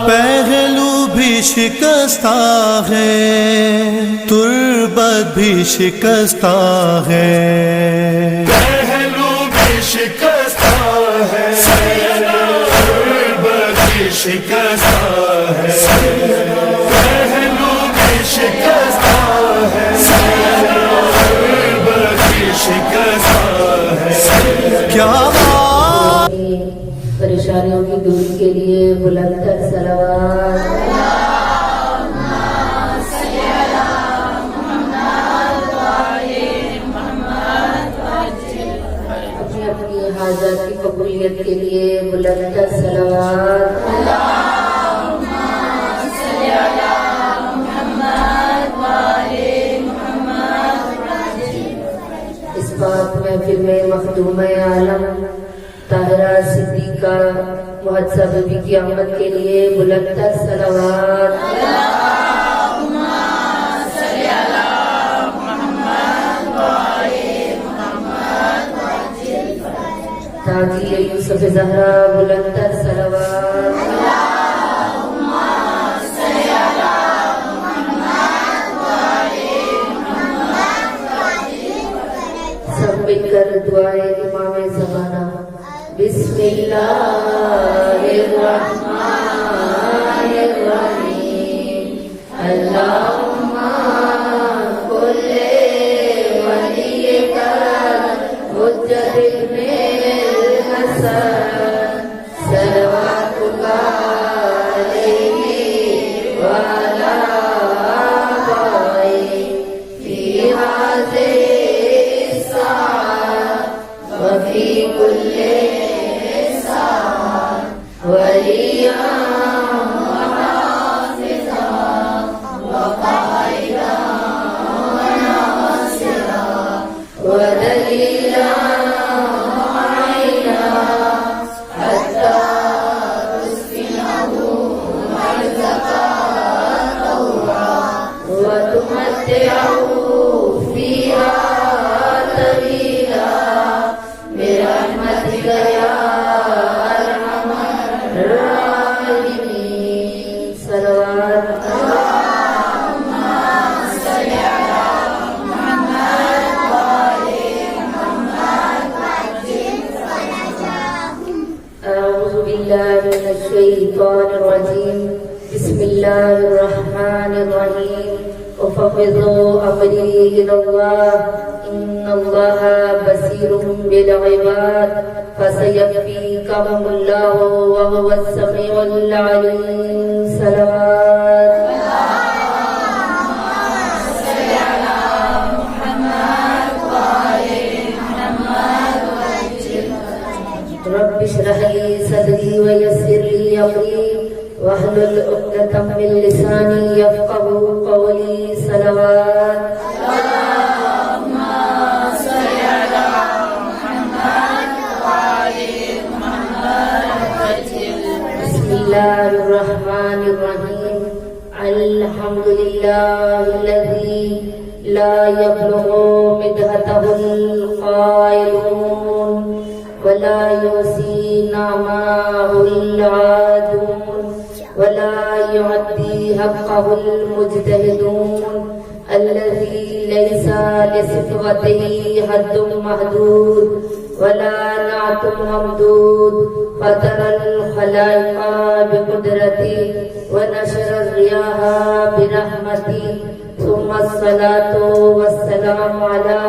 پہلو بھی شکستہ ہے، تربت بھی شکستہ ہے، پہلو بھی شکستہ ہے، تربت بھی شکستہ ہے، پہلو بھی شکستہ ہے، تربت بھی شکستہ ہے۔ کیا پریشانیوں کی دوری کے لیے بلند تر صلوات۔ اپنی اپنی حاجات کی قبولیت کے لیے بلند تر صلوات۔ اس بات محفل میں مخدوم عالم طاہرہ صدیقہ محدثہ بی بی کی آمد کے لیے بلند تر صلوات۔ تاجی یوسف زہرا بلند تر صلوات۔ سب مل کر دعائے امام زمانہ۔ بسم اللہ الرحمن الرحیم، اللہم کل ولیک حجت ابن الحسن صلوات اللہ علیہ وعلی آبائہ فی ہذہ الساعة وفی کل ولیا وحافظا وقائدا وناصرا ودليلا وعينا حتى تسكنه أرضك طوعا وتمتعه فيها طويلا برحمتك يا الشيطان الرجيم بسم الله الرحمن الرحيم وفوضوا أمري إلى الله إن الله بصير بالعباد فسيكفيكهم الله وهو السميع العليم صلوات رب اشرح لي صدري ويسر لي امري واحلل عقدة من لساني يفقهوا قولي صلوات اللهم صل على محمد وعلى محمد بسم الله الرحمن الرحيم الحمد لله الذي لا يبلغ مدحته القائلون ولا يحصي نعماه العادون ولا يعدي حقه المجتهدون الذي ليس لصفته حد محدود ولا نعت ممدود فطر الخلائق بقدرته ونشر الرياح برحمته ثم الصلاة والسلام على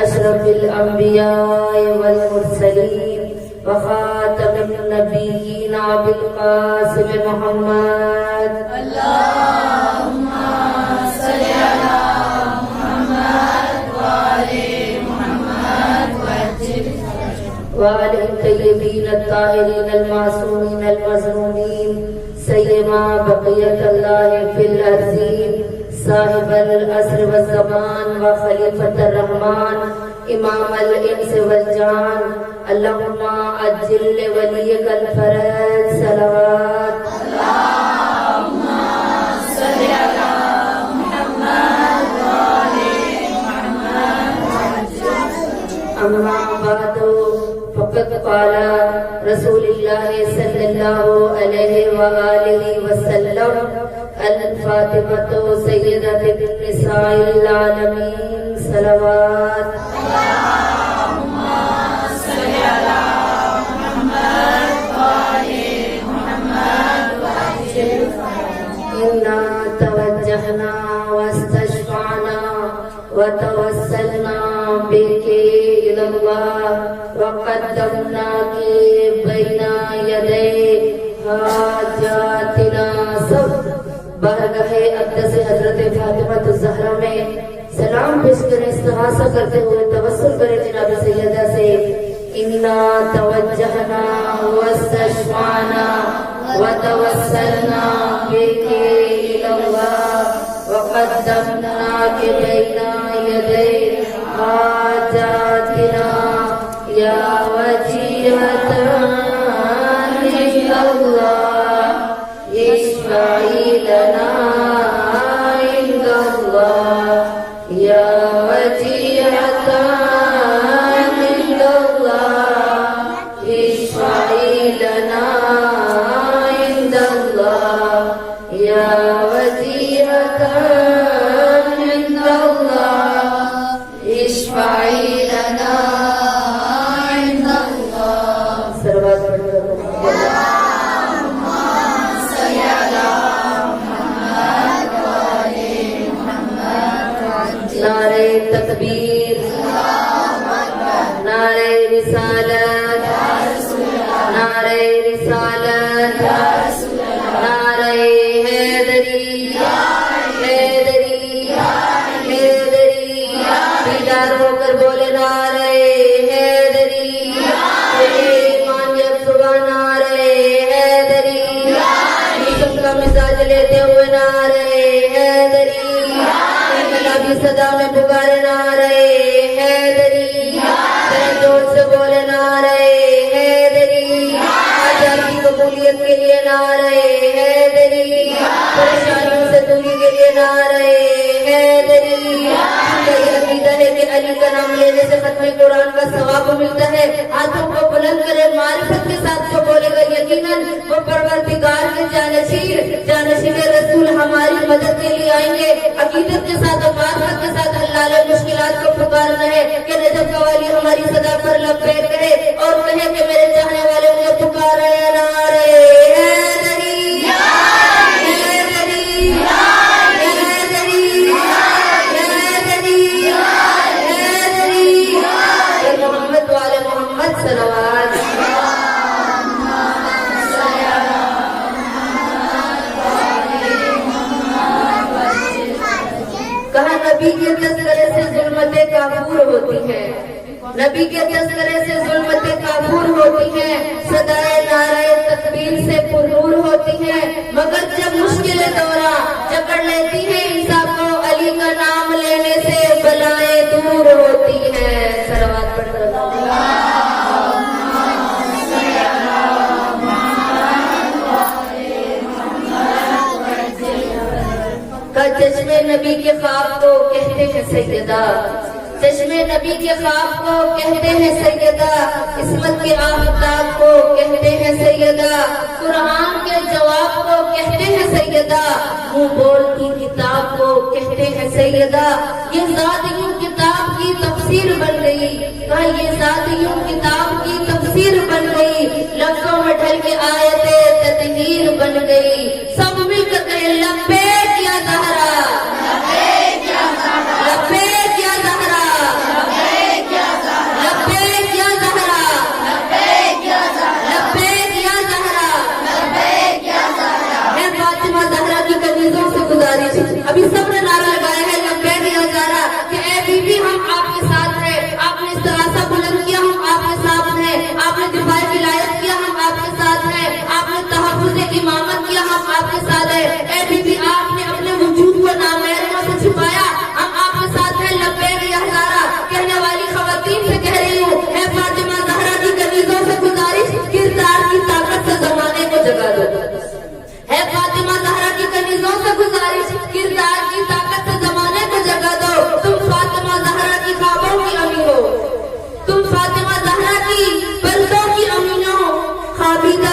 أشرف الأنبياء والمرسلين وخاتم النبيين أبي القاسم محمد اللهم صل على محمد وعلى محمد وعلى الطيبين الطاهرين المعصومين المظلومين سيما بقية الله في الأرضين صاحب العصر والزمان وخلیفۃ الرحمن امام الانس والجان اللہم عجل لولیک الفرج صلوات اللہم صل علی محمد وعلی محمد اما بعد فقد قال رسول اللہ صلی اللہ علیہ وآلہ وسلم الفاطمۃ سیدۃ النساء العالمین صلوات إنا توجهنا واستشفعنا وتوسلنا بك إلى الله وقدمناك بين يدي حاجاتنا سب بارگاہ اقدس حضرت فاطمہ الزہرا میں سلام پیش کریں، استغاثہ کرتے ہوئے توسل کریں جناب سیدہ سے. إنا توجهنا واستشفعنا وتوسلنا بك إلى الله وقدمناك بين يدي حاجاتنا يا وجيهة عند الله اشفعي لنا عند الله يا وجيهة عند الله اشفعي لنا عند الله يا وجيهة عند الله اشفعي لنا عند الله. صلوات نعرہ تکبیر، نعرہ رسالت، نعرہ رسالت، نعرہ حیدری، حیدری، حیدری. بیدار ہو کر بولے نعرہ حیدری، ایمان جب صبح نعرہ حیدری، عشق کا مزاج لیتے ہوئے نعرہ حیدری، کی صدا میں پکارے نعرہ حیدری، زور سے بولے نعرہ حیدری، حاجات کی قبولیت کے لیے نعرہ حیدری، پریشانیوں سے دوری کے لیے نعرہ حیدری. یہ عقیدہ ہے کہ علی کا نام لینے سے ختم قرآن کا ثواب ملتا ہے. ہاتھوں کو بلند کرے، معرفت کے ساتھ جو بولے گا یقیناً وہ پروردگار کے جانشین رسول ہماری مدد کے لیے آئیں گے. عقیدت کے ساتھ اور معرفت کے ساتھ اللہ علیہ مشکلات کو پکارنا ہے کہ نجف قوالی ہماری صدا پر لبیک کرے اور کہے کہ میرے چاہنے والے مجھے پکار رہے ہیں نعرہ حیدری، حیدری، حیدری، حیدری، حیدری. محمد والے محمد صلوات. کہا نبی کے تذکرے سے ظلمتیں کافور ہوتی ہیں، نبی کے تذکرے سے ظلمتیں کافور ہوتی ہیں، صدائے نعرہ تکبیر سے پرنور ہوتی ہیں. مگر جب مشکل دورہ جکڑ لیتی ہے انسان کو، علی کا نام لینے سے بلائیں دور ہوتی ہیں. صلوات پڑھ کر چشمے نبی کے خواب کو کہتے ہیں سیدہ، چشمے نبی کے خواب کو کہتے ہیں سیدہ، عصمت کے آفتاب کو کہتے ہیں سیدہ، قرآن کے جواب کو کہتے ہیں سیدہ، منہ بول کی کتاب کو کہتے ہیں سیدہ. یہ ذات یوں کتاب کی تفسیر بن گئی، کہا یہ ذات یوں کتاب کی تفسیر بن گئی، لفظوں میں ڈھل کے آیت تطہیر بن گئی. سب مل کر کہے لبیک یا زہرا، لبیک یا زہرا، لبیک یا زہرا، لبیک یا زہرا، لبیک یا زہرا، لبیک یا زہرا، لبیک یا زہرا، لبیک یا زہرا. اے فاطمہ زہرا کی کنیزوں سے گزارش، ابھی سب نے نعرہ لگایا ہے لبیک یا زہرا کہ اے بی بی ہم آپ کے ساتھ ہیں. آپ نے استغاثہ بلند کیا، ہم آپ کے ساتھ ہیں. آپ نے دفاع کی لائق کیا، ہم آپ کے ساتھ ہیں. آپ نے تحفظ امامت کیا، ہم آپ کے ساتھ ہیں. اے بی بی آپ نے اپنے وجود کو نامحرموں سے چھپایا، ہم آپ کے ساتھ ہیں. لبیک یا زہرا کہنے والی خواتین سے کہہ رہی ہوں، اے فاطمہ زہرا کی کنیزوں سے گزارش، کردار کی طاقت سے زمانے کو جگا دو. اے فاطمہ زہرا کی کنیزوں سے گزارش، کردار کی طاقت سے زمانے کو جگا دو. تم فاطمہ زہرا کی خوابوں کی امی ہو، تم فاطمہ زہرا کی پردوں کی امی ہو. خوابیدہ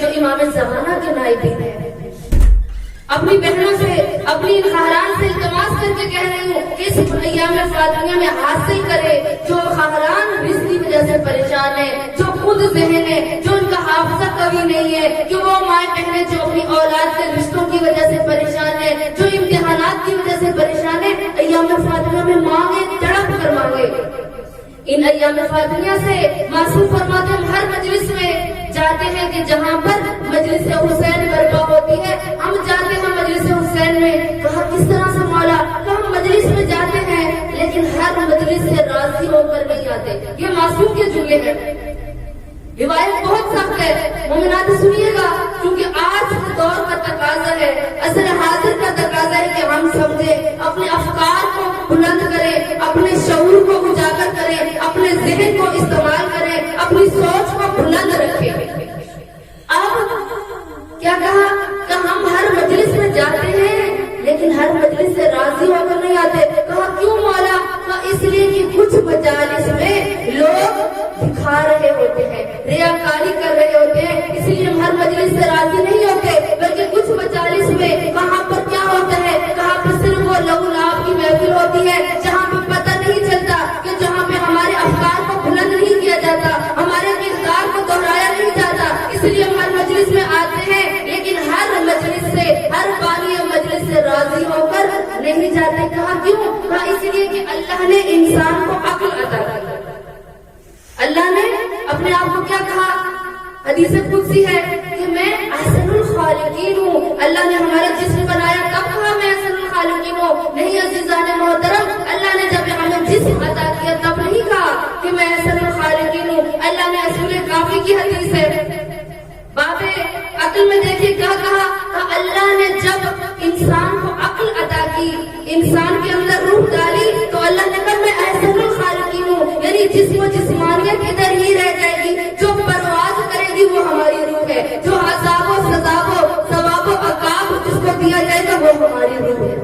جو امام زمانہ کے نائبین ہیں. اپنی بہنوں سے اپنی ان خواہران سے التماس کر کے کہہ رہی ہوں کہ اس ایام فاطمیہ میں حاصل کرے. جو خواہران رزق کی وجہ سے پریشان ہیں، جو خود ذہن ہے، جو ان کا حافظہ قوی نہیں ہے، کہ وہ مائیں بہنیں جو اپنی اولاد کے رشتوں کی وجہ سے پریشان ہے، جو امتحانات کی وجہ سے پریشان ہے، ایام فاطمیہ میں مانگے، تڑپ کر مانگے. ان ایام فاطمیہ سے معصوم فرماتے ہیں ہر مجلس میں جاتے ہیں کہ جہاں پر مجلس حسین برپا ہوتی ہے، ہم جاتے ہیں مجلس حسین میں. کہا کس طرح سے مولا؟ کہ ہم مجلس میں جاتے ہیں لیکن ہر مجلس سے راضی ہو کر نہیں آتے. یہ معصوم کے جملے ہیں. روایت بہت سخت ہے، مومنات سنیے گا، کیونکہ آج کے دور کا تقاضا ہے، عصر حاضر کا تقاضا ہے کہ ہم سمجھے، اپنے افکار کو بلند کریں، اپنے شعور کو اجاگر کریں، اپنے ذہن کو استعمال کریں، اپنی سوچ کو بلند رکھیں. اب کیا کہا کہ ہم ہر مجلس میں جاتے ہیں لیکن ہر مجلس سے راضی ہو کر نہیں آتے. کہا کیوں مولا؟ کہا اس لیے کہ کچھ مجالس میں لوگ دکھا رہے ہوتے ہیں، ریاکاری کر رہے ہوتے ہیں، اس لیے ہم ہر مجلس سے راضی نہیں ہوتے. بلکہ کچھ مجالس میں وہاں پر کیا ہوتا ہے؟ کہاں پہ صرف وہ لو لعب کی محفل ہوتی ہے، جہاں پہ پتہ نہیں چلتا، کہ جہاں پہ ہمارے افکار کو بلند نہیں کیا جاتا، ہمارے کردار کو دہرایا نہیں جاتا. اس لیے ہم ہر مجلس میں آتے ہیں لیکن ہر مجلس سے، ہر بانی مجلس سے راضی ہو کر نہیں جاتے. کہا کیوں؟ کہا اس لیے کہ اللہ نے انسان کو عقل عطا کی. اللہ نے اپنے آپ کو کیا کہا؟ حدیث قدسی ہے کہ میں احسن الخالقین ہوں. اللہ نے ہمارا جسم بنایا، کب کہا میں احسن الخالقین ہوں؟ نہیں عزیزان محترم، اللہ نے جب ہمیں جسم عطا کیا تب نہیں کہا کہ میں احسن الخالقین ہوں. اللہ نے اصول کافی کی حدیث ہے، باب عقل میں دیکھیے کیا کہا. اللہ نے جب انسان کو عقل عطا کی، انسان کے اندر روح ڈالی، تو اللہ نے کہا میں احسن الخالقین ہوں. یعنی جسم و جسمانیت ادھر ہی رہ جائے گی، جو پرواز کرے گی وہ ہماری روح ہے، جو عذاب و سزاب و ثواب و عقاب جس کو دیا جائے گا وہ ہماری روح ہے.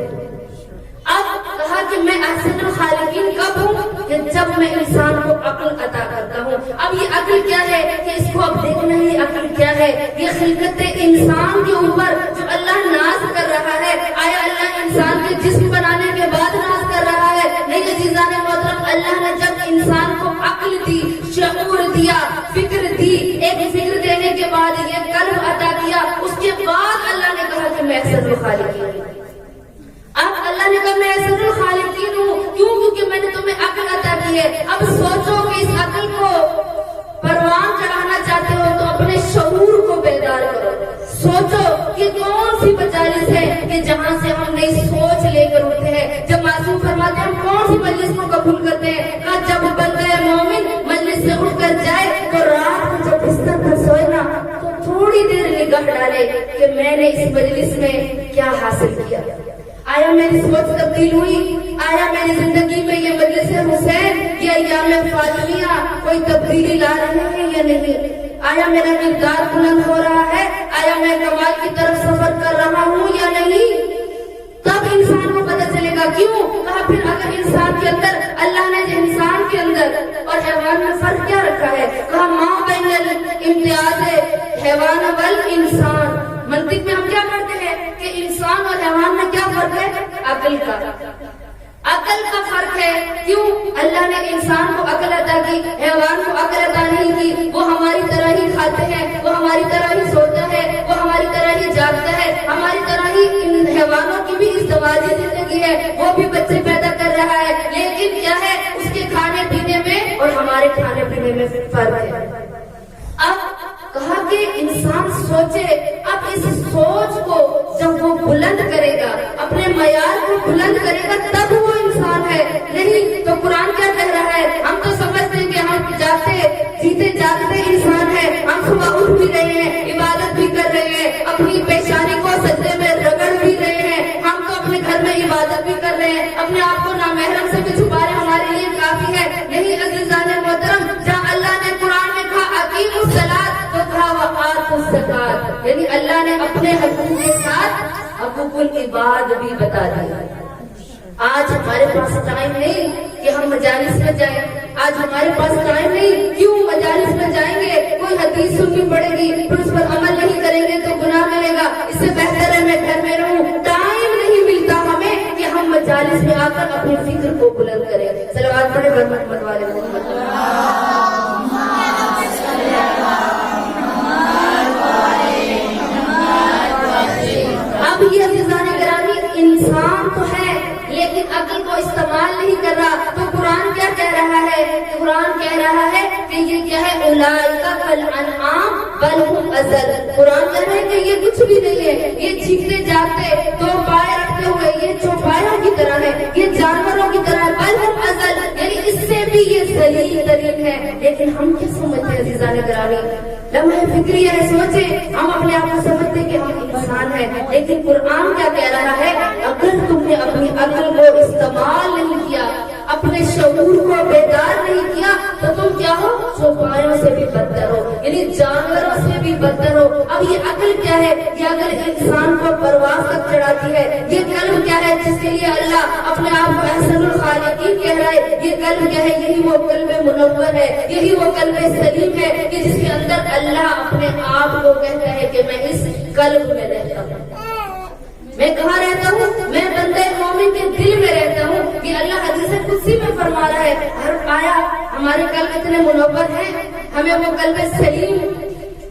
اب کہا کہ میں احسن الخالقین کب ہوں؟ کہ جب میں انسان کو عقل عطا کرتا ہوں. اب یہ عقل کیا ہے کہ اس کو اب دیکھنا ہے. عقل کیا ہے؟ یہ خلقت انسان کے اوپر جو اللہ ناز کر رہا ہے. آیا اللہ انسان کے جسم بنانے کے بعد ناز کر رہا ہے؟ نہیں عزیزان محترم، اللہ نے جب انسان کو عقل دی، شعور دیا، فکر دی، ایک فکر دینے کے بعد یہ قلب عطا کیا، اس کے بعد اللہ نے کہا کہ میں احسن الخالقین ہوں. اب اللہ نے کہا میں احسن الخالقین ہوں، کیوں؟ کیونکہ میں نے تمہیں عقل عطا کی ہے. اب سوچو کہ اس عقل کو پروان چڑھانا چاہتے ہو تو اپنے شعور کو بیدار کرو. سوچو کہ کون سی مجالس ہے کہ جہاں سے ہم نئی سوچ لے کر اٹھتے ہیں. جب معصوم فرماتے ہیں ہم کون سی مجلس کو قبول کرتے ہیں؟ کہا جب بندہ مومن مجلس سے اٹھ کر جائے تو رات کو جب بستر پر سوئے نا تو تھوڑی دیر نگاہ ڈالے کہ میں نے اس مجلس میں کیا حاصل کیا. آیا میری سوچ تبدیل ہوئی؟ آیا میری زندگی میں یہ مجلس حسین، یہ ایام فاطمیہ کوئی تبدیلی لا رہے ہیں یا نہیں؟ آیا میرا کردار بلند ہو رہا ہے؟ آیا میں کمال کی طرف سفر کر رہا ہوں یا نہیں؟ تب انسان کو پتہ چلے گا. کیوں؟ کہا پھر اگر انسان کے اندر، اللہ نے انسان کے اندر اور حیوان میں فرق کیا رکھا ہے؟ کہا ماں بین الامتیاز حیوان والانسان. منطق میں ہم کیا کرتے ہیں کہ انسان اور حیوان میں کیا فرق ہے؟ عقل کا. عقل کا فرق ہے. کیوں؟ اللہ نے انسان کو عقل عطا کی، حیوان کو عقل عطا نہیں کی. وہ ہماری طرح ہی کھاتے ہیں، وہ ہماری طرح ہی سوتا ہے، وہ ہماری طرح ہی جاگتا ہے، ہماری طرح ہی. ان حیوانوں کی بھی ازدواجی زندگی ہے، وہ بھی بچے پیدا کر رہا ہے، لیکن کیا ہے اس کے کھانے پینے میں اور ہمارے کھانے پینے میں فرق ہے. اب کہا کہ انسان سوچے. اب اس سوچ کو جب وہ بلند کرے گا، اپنے معیار کو بلند کرے گا، تب وہ انسان ہے. نہیں تو قرآن کیا کہہ رہا ہے؟ ہم تو سمجھتے ہیں کہ ہم جاتے جیتے جاگتے انسان ہیں، ہم صبح اٹھ بھی رہے ہیں، عبادت بھی کر رہے ہیں، اپنی پیشانی کو سجدے میں رگڑ بھی رہے ہیں، ہم تو اپنے گھر میں عبادت بھی کر رہے ہیں، اپنے آپ کو نامحرم سے بھی چھپا رہے، ہمارے لیے کافی ہے. نہیں عزیزان محترم، جہاں اللہ نے قرآن میں کہا اقیموا الصلاۃ تو کہا وآتوا الزکاۃ. یعنی اللہ نے اپنے حقوق کے ساتھ حقوق العباد بھی بتا دیا. آج ہمارے پاس ٹائم نہیں کہ ہم مجالس میں جائیں، آج ہمارے پاس ٹائم نہیں، کیوں مجالس میں جائیں گے، کوئی حدیث سننی پڑے گی، پھر اس پر عمل نہیں کریں گے تو گناہ ملے گا، اس سے بہتر ہے میں گھر میں رہوں۔ ٹائم نہیں ملتا ہمیں کہ ہم مجالس میں آ کر اپنی فکر کو بلند کریں۔ صلوات پڑھے محمد والے محمد۔ اب یہ عزیزان گرامی انسان تو ہے لیکن عقل کو استعمال نہیں کر رہا، تو قرآن کیا کہہ رہا ہے؟ قرآن کہہ رہا ہے کہ یہ کیا ہے، اولئک کالانعام بل ہم اضل۔ قرآن کہہ رہا ہے کہ یہ کچھ بھی نہیں ہے، یہ چیختے جاگتے دو پائے رکھتے ہوئے یہ چوپایوں کی طرح ہے، یہ جانوروں کی طرح ہے، بل ہم اضل، یعنی اس سے بھی یہ ذلیل ترین ہے۔ لیکن ہم کیا سمجھتے ہیں عزیزان گرامی؟ لمحہ فکری ہے، سوچیں، ہم اپنے آپ کو سمجھتے کہ ہم انسان ہیں، لیکن قرآن کیا کہہ رہا ہے؟ اگر تم نے اپنی عقل کو استعمال نہیں کیا، اپنے شعور کو بیدار نہیں کیا، تو تم کیا ہو؟ چوپایوں سے بھی بدتر ہو، یعنی جانوروں سے بھی بدتر ہو۔ اب یہ عقل کیا ہے؟ یہ عقل انسان کو پرواز تک چڑھاتی ہے۔ یہ قلب کیا ہے جس کے لیے اللہ اپنے آپ کو احسن الخالقین کہہ رہا ہے؟ یہ قلب کیا ہے؟ یہی وہ قلب منور ہے، یہی وہ قلب سلیم ہے کہ جس کے اندر اللہ اپنے آپ کو کہتا ہے کہ میں اس قلب میں رہتا ہوں۔ میں کہاں رہتا ہوں؟ میں بندے مومن کے دل میں رہتا ہوں۔ یہ اللہ حدیث قدسی میں فرما رہا ہے۔ ہر آیا ہمارے قلب اتنے منور ہیں، ہمیں وہ قلب سلیم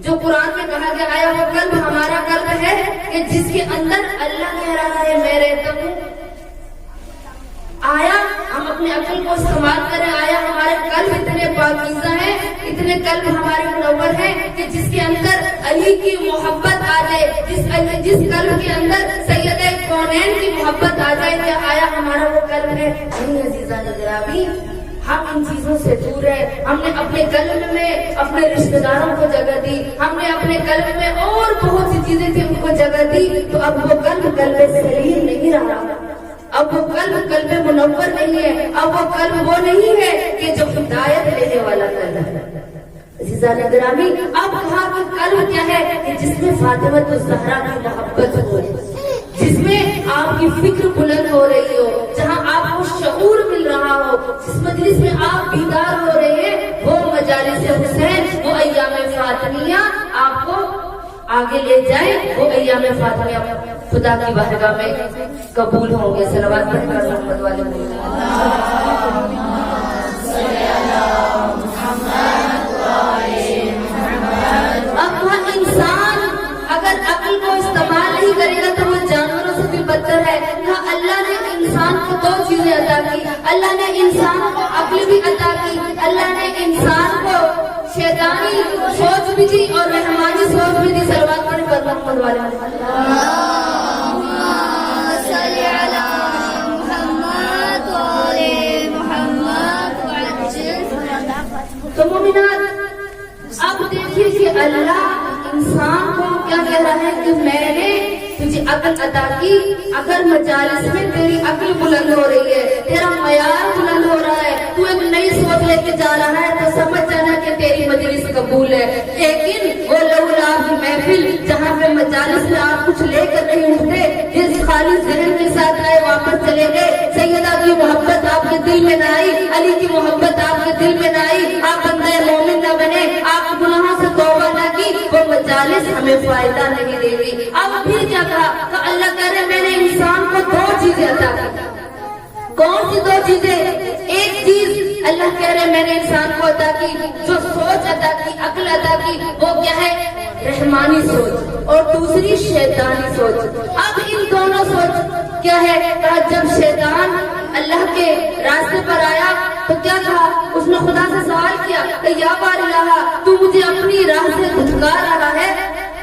جو قرآن میں کہا گیا، آیا وہ قلب ہمارا قلب ہے کہ جس کے اندر اللہ کہہ رہا ہے میں رہتا ہوں۔ آیا ہم اپنے عقل کو استعمال کریں، آیا ہمارے قلب اتنے پاکیزہ ہیں، اتنے قلب ہمارے منور ہیں کہ جس کے اندر علی کی محبت آ جائے، جس قلب کے اندر سید کونین کی محبت آ جائے، کیا آیا ہمارا وہ قلب ہے؟ نہیں عزیزان گرامی، ہم ان چیزوں سے دور ہیں۔ ہم نے اپنے قلب میں اپنے رشتہ داروں کو جگہ دی، ہم نے اپنے قلب میں اور بہت سی چیزیں تھیں ان کو جگہ دی، تو اب وہ قلب سلیم نہیں رہا، اب وہ قلب منور نہیں ہے، اب وہ قلب وہ نہیں ہے کہ جو ہدایت لینے والا قلب ہے۔ عزیزان گرامی، اب کہاں کا قلب کیا ہے کہ جس میں فاطمہ الزہرا کی محبت ہو، جس میں آپ کی فکر بلند ہو رہی ہو، جہاں آپ کو شعور مل رہا ہو، جس مجلس میں آپ بیدار ہو رہے ہیں، وہ مجالس حسین، وہ ایام فاطمیہ آپ کو آگے لے جائیں، وہ ایام فاطمیہ خدا کی بارگاہ میں قبول ہوں گے۔ صلوات پڑھ کر محمد والے اب وہ انسان اگر عقل کو استعمال نہیں کرے گا تو وہ جانوروں سے بھی بدتر ہے۔ کہا اللہ نے انسان کو دو چیزیں عطا کی، اللہ نے انسان کو عقل بھی عطا کی، اللہ نے انسان کو شیطانی سوچ بھی دی اور رحمانی سوچ بھی دی۔ صلوات پڑھ کر محمد والے تو مومنات، اب دیکھیے کہ اللہ انسان کو کیا کہہ رہا ہے کہ میں نے تجھے عقل عطا کی، اگر مجالس میں تیری عقل بلند ہو رہی ہے، تیرا معیار بلند ہو رہا ہے، تو ایک نئی سوچ لے کے جا رہا ہے، تو سمجھ جانا کہ تیری مجلس قبول ہے۔ لیکن وہ لولا کی محفل جہاں پہ مجالس میں آپ کچھ لے کر نہیں اٹھتے، جس خالی ذہن کے ساتھ آئے واپس چلے گئے، سیدہ کی محبت آپ کے دل میں نہ آئی، علی کی محبت آپ کے دل میں نہ آئی، آپ بندہ مومن نہ بنے، آپ گناہوں سے توبہ نہ کی، وہ مجالس ہمیں فائدہ نہیں دے گی۔ اب پھر کیا کہا؟ تو اللہ کہہ رہے میں نے انسان کو دو چیزیں عطا کی۔ کون سی دو چیزیں؟ ایک چیز اللہ کہہ رہے میں نے انسان کو عطا کی، جو سوچ عطا کی، عقل عطا کی، وہ کیا ہے؟ رحمانی سوچ، اور دوسری شیطانی سوچ۔ اب ان دونوں سوچ کیا ہے؟ جب شیطان اللہ کے راستے پر آیا تو کیا کہا؟ اس نے خدا سے سوال کیا کہ یا بار الہ، تو مجھے اپنی راہ سے دھتکار رہا ہے،